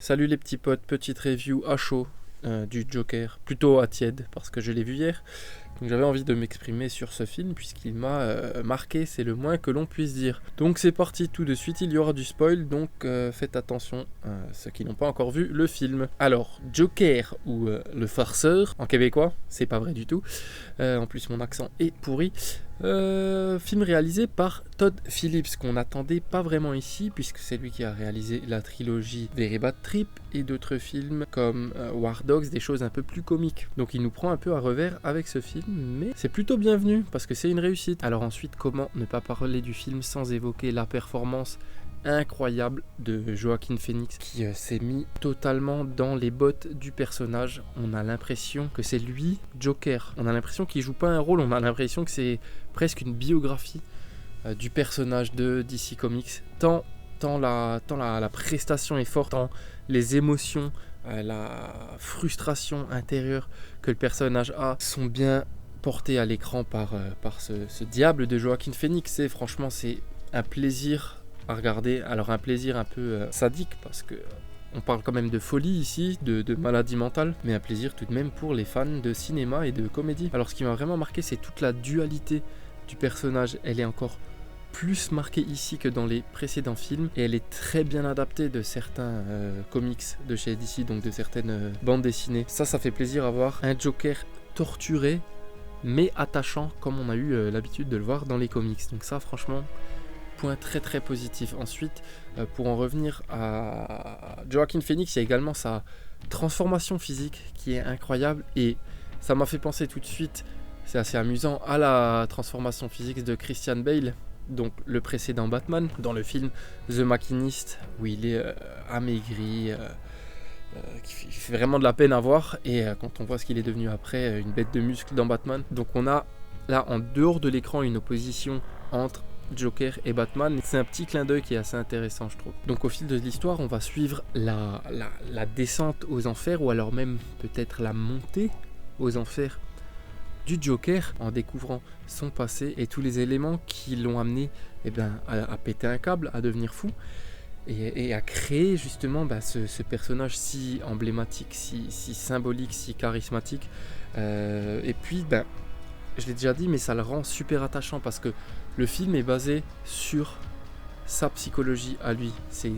Salut les petits potes, petite review à chaud du Joker, plutôt à tiède parce que je l'ai vu hier. Donc j'avais envie de m'exprimer sur ce film puisqu'il m'a marqué, c'est le moins que l'on puisse dire. Donc c'est parti tout de suite, il y aura du spoil, donc faites attention ceux qui n'ont pas encore vu le film. Alors, Joker ou le farceur en québécois, c'est pas vrai du tout. En plus mon accent est pourri. Film réalisé par Todd Phillips, qu'on n'attendait pas vraiment ici, puisque c'est lui qui a réalisé la trilogie Very Bad Trip et d'autres films comme War Dogs, des choses un peu plus comiques. Donc il nous prend un peu à revers avec ce film, mais c'est plutôt bienvenu, parce que c'est une réussite. Alors ensuite, comment ne pas parler du film sans évoquer la performance incroyable de Joaquin Phoenix qui s'est mis totalement dans les bottes du personnage. On a l'impression que c'est lui Joker. On a l'impression qu'il joue pas un rôle, on a l'impression que c'est presque une biographie du personnage de DC Comics. Tant la prestation est forte, tant les émotions, la frustration intérieure que le personnage a sont bien portées à l'écran par ce diable de Joaquin Phoenix. Et franchement, c'est un plaisir à regarder. Alors un plaisir un peu sadique parce que on parle quand même de folie ici, de maladie mentale, mais un plaisir tout de même pour les fans de cinéma et de comédie. Alors ce qui m'a vraiment marqué, c'est toute la dualité du personnage. Elle est encore plus marquée ici que dans les précédents films et elle est très bien adaptée de certains comics de chez DC, donc de certaines bandes dessinées. Ça fait plaisir à voir un Joker torturé mais attachant comme on a eu l'habitude de le voir dans les comics. Donc ça franchement, point très très positif. Ensuite, pour en revenir à Joaquin Phoenix, il y a également sa transformation physique qui est incroyable et ça m'a fait penser tout de suite, c'est assez amusant, à la transformation physique de Christian Bale, donc le précédent Batman, dans le film The Machinist, où il est amaigri, qui fait vraiment de la peine à voir, et quand on voit ce qu'il est devenu après, une bête de muscles dans Batman. Donc on a là en dehors de l'écran une opposition entre Joker et Batman. C'est un petit clin d'œil qui est assez intéressant, je trouve. Donc au fil de l'histoire, on va suivre la descente aux enfers, ou alors même peut-être la montée aux enfers du Joker, en découvrant son passé et tous les éléments qui l'ont amené à péter un câble, à devenir fou et à créer justement ce personnage si emblématique, si symbolique, si charismatique. Et puis je l'ai déjà dit, mais ça le rend super attachant parce que le film est basé sur sa psychologie à lui. C'est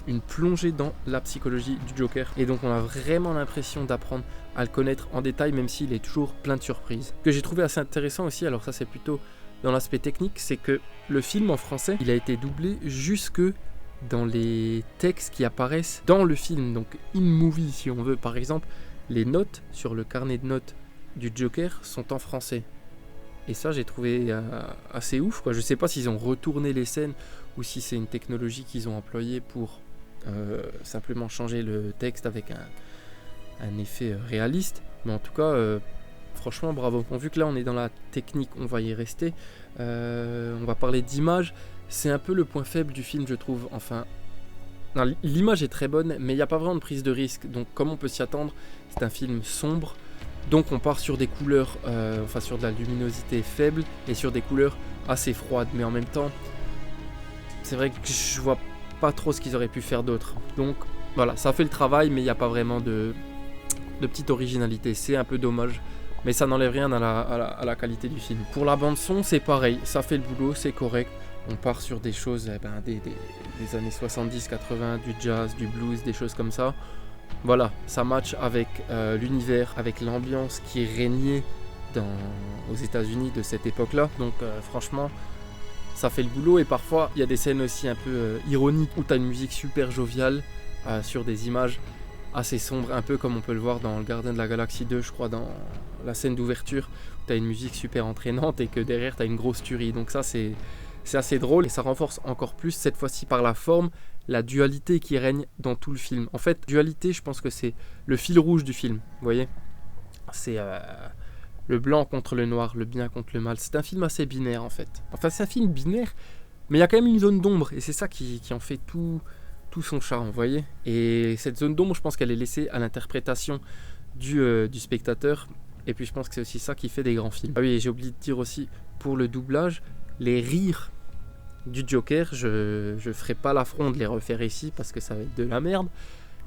une plongée dans la psychologie du Joker. Et donc on a vraiment l'impression d'apprendre à le connaître en détail, même s'il est toujours plein de surprises. Ce que j'ai trouvé assez intéressant aussi, alors ça c'est plutôt dans l'aspect technique, c'est que le film en français, il a été doublé jusque dans les textes qui apparaissent dans le film, donc in movie si on veut. Par exemple, les notes sur le carnet de notes du Joker sont en français. Et ça, j'ai trouvé assez ouf, quoi. Je sais pas s'ils ont retourné les scènes ou si c'est une technologie qu'ils ont employée pour simplement changer le texte avec un effet réaliste. Mais en tout cas, franchement, bravo. Bon, vu que là, on est dans la technique, on va y rester. On va parler d'image. C'est un peu le point faible du film, je trouve. Enfin, non, l'image est très bonne, mais il n'y a pas vraiment de prise de risque. Donc, comme on peut s'y attendre, c'est un film sombre. Donc on part sur des couleurs, sur de la luminosité faible et sur des couleurs assez froides. Mais en même temps, c'est vrai que je vois pas trop ce qu'ils auraient pu faire d'autre. Donc voilà, ça fait le travail, mais il n'y a pas vraiment de petite originalité. C'est un peu dommage, mais ça n'enlève rien à la qualité du film. Pour la bande son, c'est pareil, ça fait le boulot, c'est correct. On part sur des choses des années 70-80, du jazz, du blues, des choses comme ça. Voilà, ça match avec l'univers, avec l'ambiance qui régnait aux États-Unis de cette époque-là. Donc franchement, ça fait le boulot. Et parfois, il y a des scènes aussi un peu ironiques où tu as une musique super joviale sur des images assez sombres, un peu comme on peut le voir dans le Gardien de la Galaxie 2, je crois, dans la scène d'ouverture, où tu as une musique super entraînante et que derrière, tu as une grosse tuerie. Donc ça, c'est assez drôle et ça renforce encore plus, cette fois-ci par la forme, la dualité qui règne dans tout le film. En fait, dualité, je pense que c'est le fil rouge du film, vous voyez. C'est le blanc contre le noir, le bien contre le mal. C'est un film assez binaire en fait. Enfin, c'est un film binaire, mais il y a quand même une zone d'ombre et c'est ça qui en fait tout son charme, vous voyez. Et cette zone d'ombre, je pense qu'elle est laissée à l'interprétation du spectateur. Et puis je pense que c'est aussi ça qui fait des grands films. Ah oui, et j'ai oublié de dire aussi, pour le doublage, les rires du Joker, je ferai pas l'affront de les refaire ici parce que ça va être de la merde.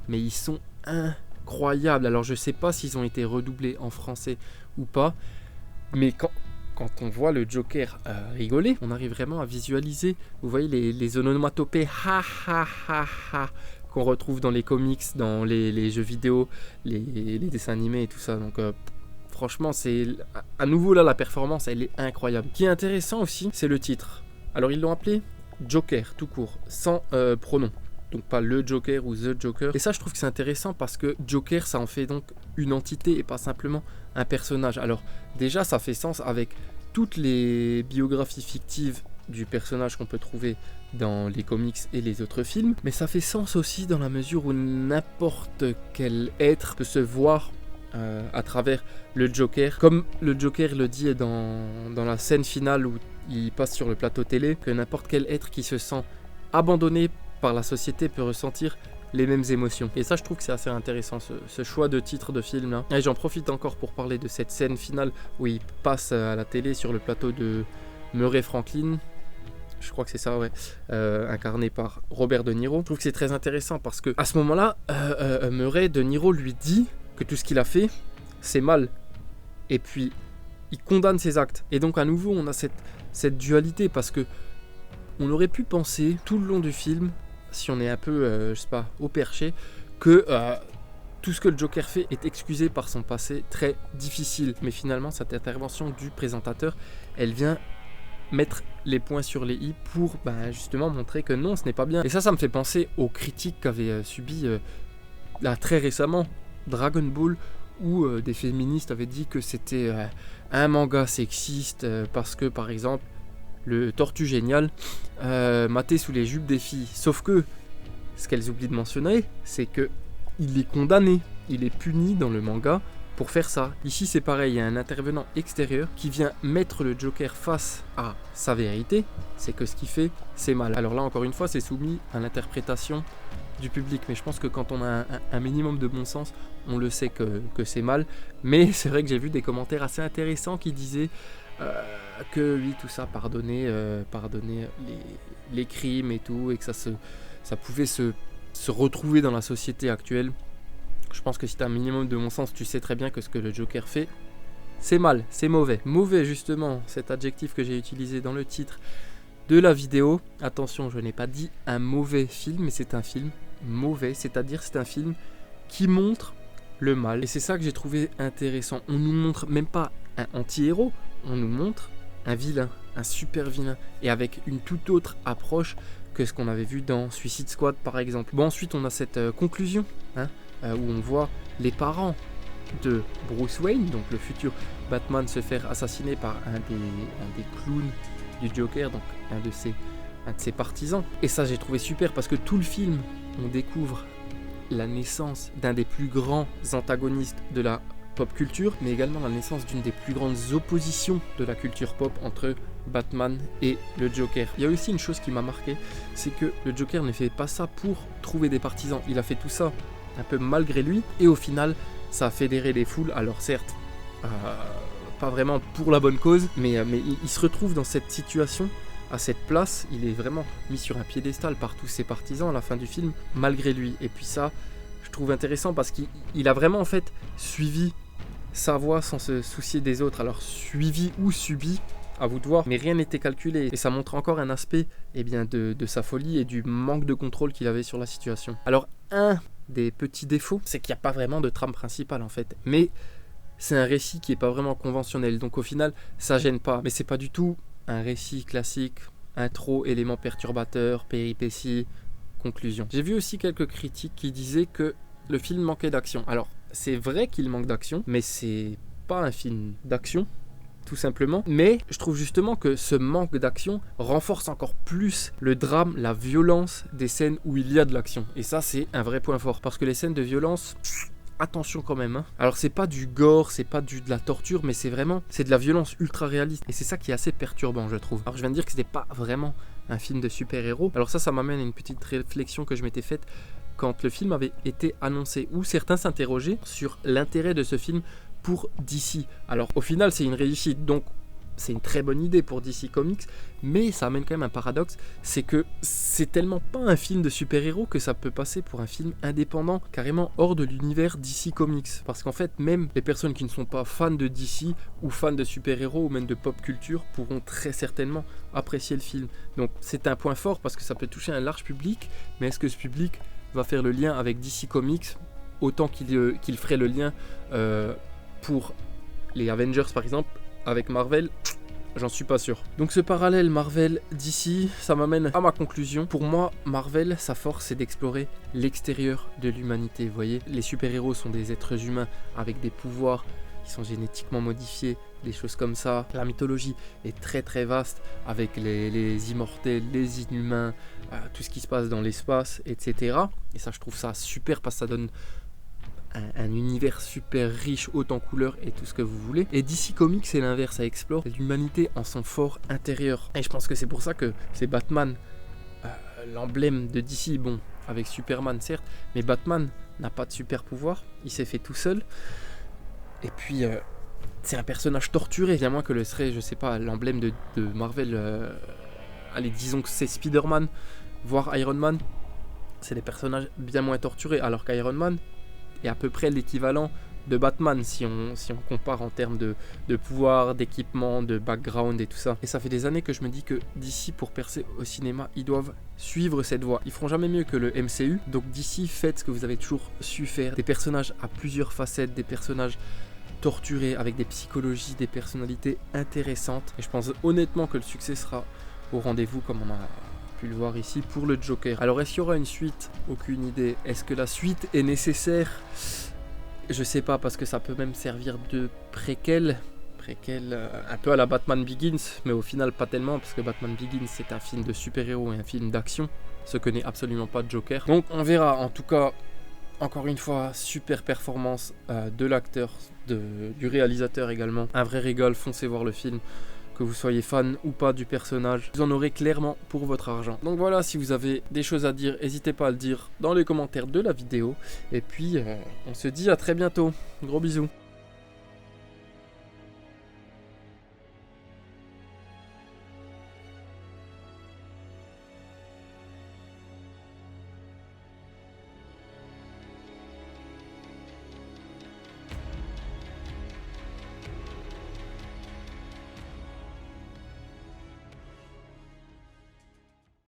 mais ils sont incroyables. Alors je sais pas s'ils ont été redoublés en français ou pas, mais quand on voit le Joker rigoler, on arrive vraiment à visualiser, vous voyez les onomatopées ha ha ha ha qu'on retrouve dans les comics, dans les jeux vidéo, les dessins animés et tout ça. Donc franchement, c'est à nouveau là, la performance, elle est incroyable. Ce qui est intéressant aussi, c'est le titre. Alors ils l'ont appelé Joker, tout court, sans pronom. Donc pas le Joker ou The Joker. Et ça, je trouve que c'est intéressant parce que Joker, ça en fait donc une entité et pas simplement un personnage. Alors déjà, ça fait sens avec toutes les biographies fictives du personnage qu'on peut trouver dans les comics et les autres films. Mais ça fait sens aussi dans la mesure où n'importe quel être peut se voir à travers le Joker. Comme le Joker le dit dans la scène finale où il passe sur le plateau télé, que n'importe quel être qui se sent abandonné par la société peut ressentir les mêmes émotions. Et ça, je trouve que c'est assez intéressant, ce choix de titre de film là. Et j'en profite encore pour parler de cette scène finale où il passe à la télé sur le plateau de Murray Franklin. Je crois que c'est ça, ouais. Incarné par Robert De Niro. Je trouve que c'est très intéressant parce que à ce moment-là, Murray De Niro lui dit que tout ce qu'il a fait, c'est mal. Et puis, il condamne ses actes. Et donc, à nouveau, on a cette dualité parce que on aurait pu penser tout le long du film, si on est un peu, je sais pas, au perché, que tout ce que le Joker fait est excusé par son passé très difficile. Mais finalement, cette intervention du présentateur, elle vient mettre les points sur les i pour justement montrer que non, ce n'est pas bien. Et ça me fait penser aux critiques qu'avait subi là très récemment Dragon Ball, où des féministes avaient dit que c'était un manga sexiste parce que par exemple le Tortue Génial matait sous les jupes des filles. Sauf que ce qu'elles oublient de mentionner, c'est que il est condamné, il est puni dans le manga pour faire ça. Ici c'est pareil, il y a un intervenant extérieur qui vient mettre le Joker face à sa vérité, c'est que ce qu'il fait, c'est mal. Alors là encore une fois, c'est soumis à l'interprétation du public, mais je pense que quand on a un minimum de bon sens, on le sait que c'est mal. Mais c'est vrai que j'ai vu des commentaires assez intéressants qui disaient que oui, tout ça pardonnait les crimes et tout, et que ça pouvait se retrouver dans la société actuelle. Je pense que si tu as un minimum de bon sens, tu sais très bien que ce que le Joker fait, c'est mal, c'est mauvais. Mauvais justement, cet adjectif que j'ai utilisé dans le titre de la vidéo. Attention, je n'ai pas dit un mauvais film, mais c'est un film mauvais, c'est-à-dire c'est un film qui montre le mal. Et c'est ça que j'ai trouvé intéressant. On nous montre même pas un anti-héros, on nous montre un vilain, un super vilain, et avec une toute autre approche que ce qu'on avait vu dans Suicide Squad par exemple. Bon, ensuite on a cette conclusion, où on voit les parents de Bruce Wayne, donc le futur Batman, se faire assassiner par un des clowns du Joker, donc un de ses partisans. Et ça j'ai trouvé super parce que tout le film, on découvre la naissance d'un des plus grands antagonistes de la pop culture, mais également la naissance d'une des plus grandes oppositions de la culture pop entre Batman et le Joker. Il y a aussi une chose qui m'a marqué, c'est que le Joker ne fait pas ça pour trouver des partisans, il a fait tout ça un peu malgré lui, et au final ça a fédéré les foules. Alors certes, pas vraiment pour la bonne cause, mais il se retrouve dans cette situation, à cette place, il est vraiment mis sur un piédestal par tous ses partisans à la fin du film, malgré lui. Et puis ça, je trouve intéressant parce qu'il a vraiment en fait suivi sa voie sans se soucier des autres. Alors suivi ou subi, à vous de voir, mais rien n'était calculé. Et ça montre encore un aspect de sa folie et du manque de contrôle qu'il avait sur la situation. Alors un des petits défauts, c'est qu'il n'y a pas vraiment de trame principale en fait. Mais c'est un récit qui n'est pas vraiment conventionnel. Donc au final, ça gêne pas. Mais c'est pas du tout un récit classique, intro, éléments perturbateurs, péripéties, conclusion. J'ai vu aussi quelques critiques qui disaient que le film manquait d'action. Alors, c'est vrai qu'il manque d'action, mais c'est pas un film d'action, tout simplement. Mais je trouve justement que ce manque d'action renforce encore plus le drame, la violence des scènes où il y a de l'action. Et ça, c'est un vrai point fort. Parce que les scènes de violence, attention quand même. Alors, c'est pas du gore, c'est pas de la torture, mais c'est de la violence ultra réaliste. Et c'est ça qui est assez perturbant, je trouve. Alors, je viens de dire que c'était pas vraiment un film de super-héros. Alors ça m'amène à une petite réflexion que je m'étais faite quand le film avait été annoncé, où certains s'interrogeaient sur l'intérêt de ce film pour DC. Alors au final c'est une réussite, donc c'est une très bonne idée pour DC Comics, mais ça amène quand même un paradoxe, c'est que c'est tellement pas un film de super-héros que ça peut passer pour un film indépendant, carrément hors de l'univers DC Comics. Parce qu'en fait, même les personnes qui ne sont pas fans de DC ou fans de super-héros ou même de pop culture pourront très certainement apprécier le film. Donc c'est un point fort parce que ça peut toucher un large public, mais est-ce que ce public va faire le lien avec DC Comics autant qu'il ferait le lien pour les Avengers par exemple avec Marvel? J'en suis pas sûr. Donc ce parallèle Marvel-DC, ça m'amène à ma conclusion. Pour moi, Marvel, sa force, c'est d'explorer l'extérieur de l'humanité. Vous voyez, les super-héros sont des êtres humains avec des pouvoirs qui sont génétiquement modifiés, des choses comme ça. La mythologie est très très vaste avec les immortels, les inhumains, tout ce qui se passe dans l'espace, etc. Et ça, je trouve ça super parce que ça donne un univers super riche, haut en couleurs et tout ce que vous voulez. Et DC Comics, c'est l'inverse, ça explore l'humanité en son fort intérieur. Et je pense que c'est pour ça que c'est Batman, l'emblème de DC, bon, avec Superman certes, mais Batman n'a pas de super pouvoir, il s'est fait tout seul. Et puis, c'est un personnage torturé, bien moins que le serait, je sais pas, l'emblème de Marvel. Allez, disons que c'est Spider-Man, voire Iron Man. C'est des personnages bien moins torturés, alors qu'Iron Man est à peu près l'équivalent de Batman si on compare en termes de pouvoir, d'équipement, de background et tout ça. Et ça fait des années que je me dis que DC, pour percer au cinéma, ils doivent suivre cette voie. Ils feront jamais mieux que le MCU. Donc DC, faites ce que vous avez toujours su faire. Des personnages à plusieurs facettes, des personnages torturés avec des psychologies, des personnalités intéressantes. Et je pense honnêtement que le succès sera au rendez-vous comme on a pu le voir ici pour le Joker. Alors est-ce qu'il y aura une suite? Aucune idée. Est-ce que la suite est nécessaire? Je sais pas, parce que ça peut même servir de préquel un peu à la Batman Begins, mais au final pas tellement, parce que Batman Begins c'est un film de super-héros et un film d'action, ce que n'est absolument pas Joker. Donc on verra. En tout cas, encore une fois, super performance de l'acteur, du réalisateur également. Un vrai régal, foncez voir le film. Que vous soyez fan ou pas du personnage, vous en aurez clairement pour votre argent. Donc voilà, si vous avez des choses à dire, n'hésitez pas à le dire dans les commentaires de la vidéo. Et puis, on se dit à très bientôt. Gros bisous.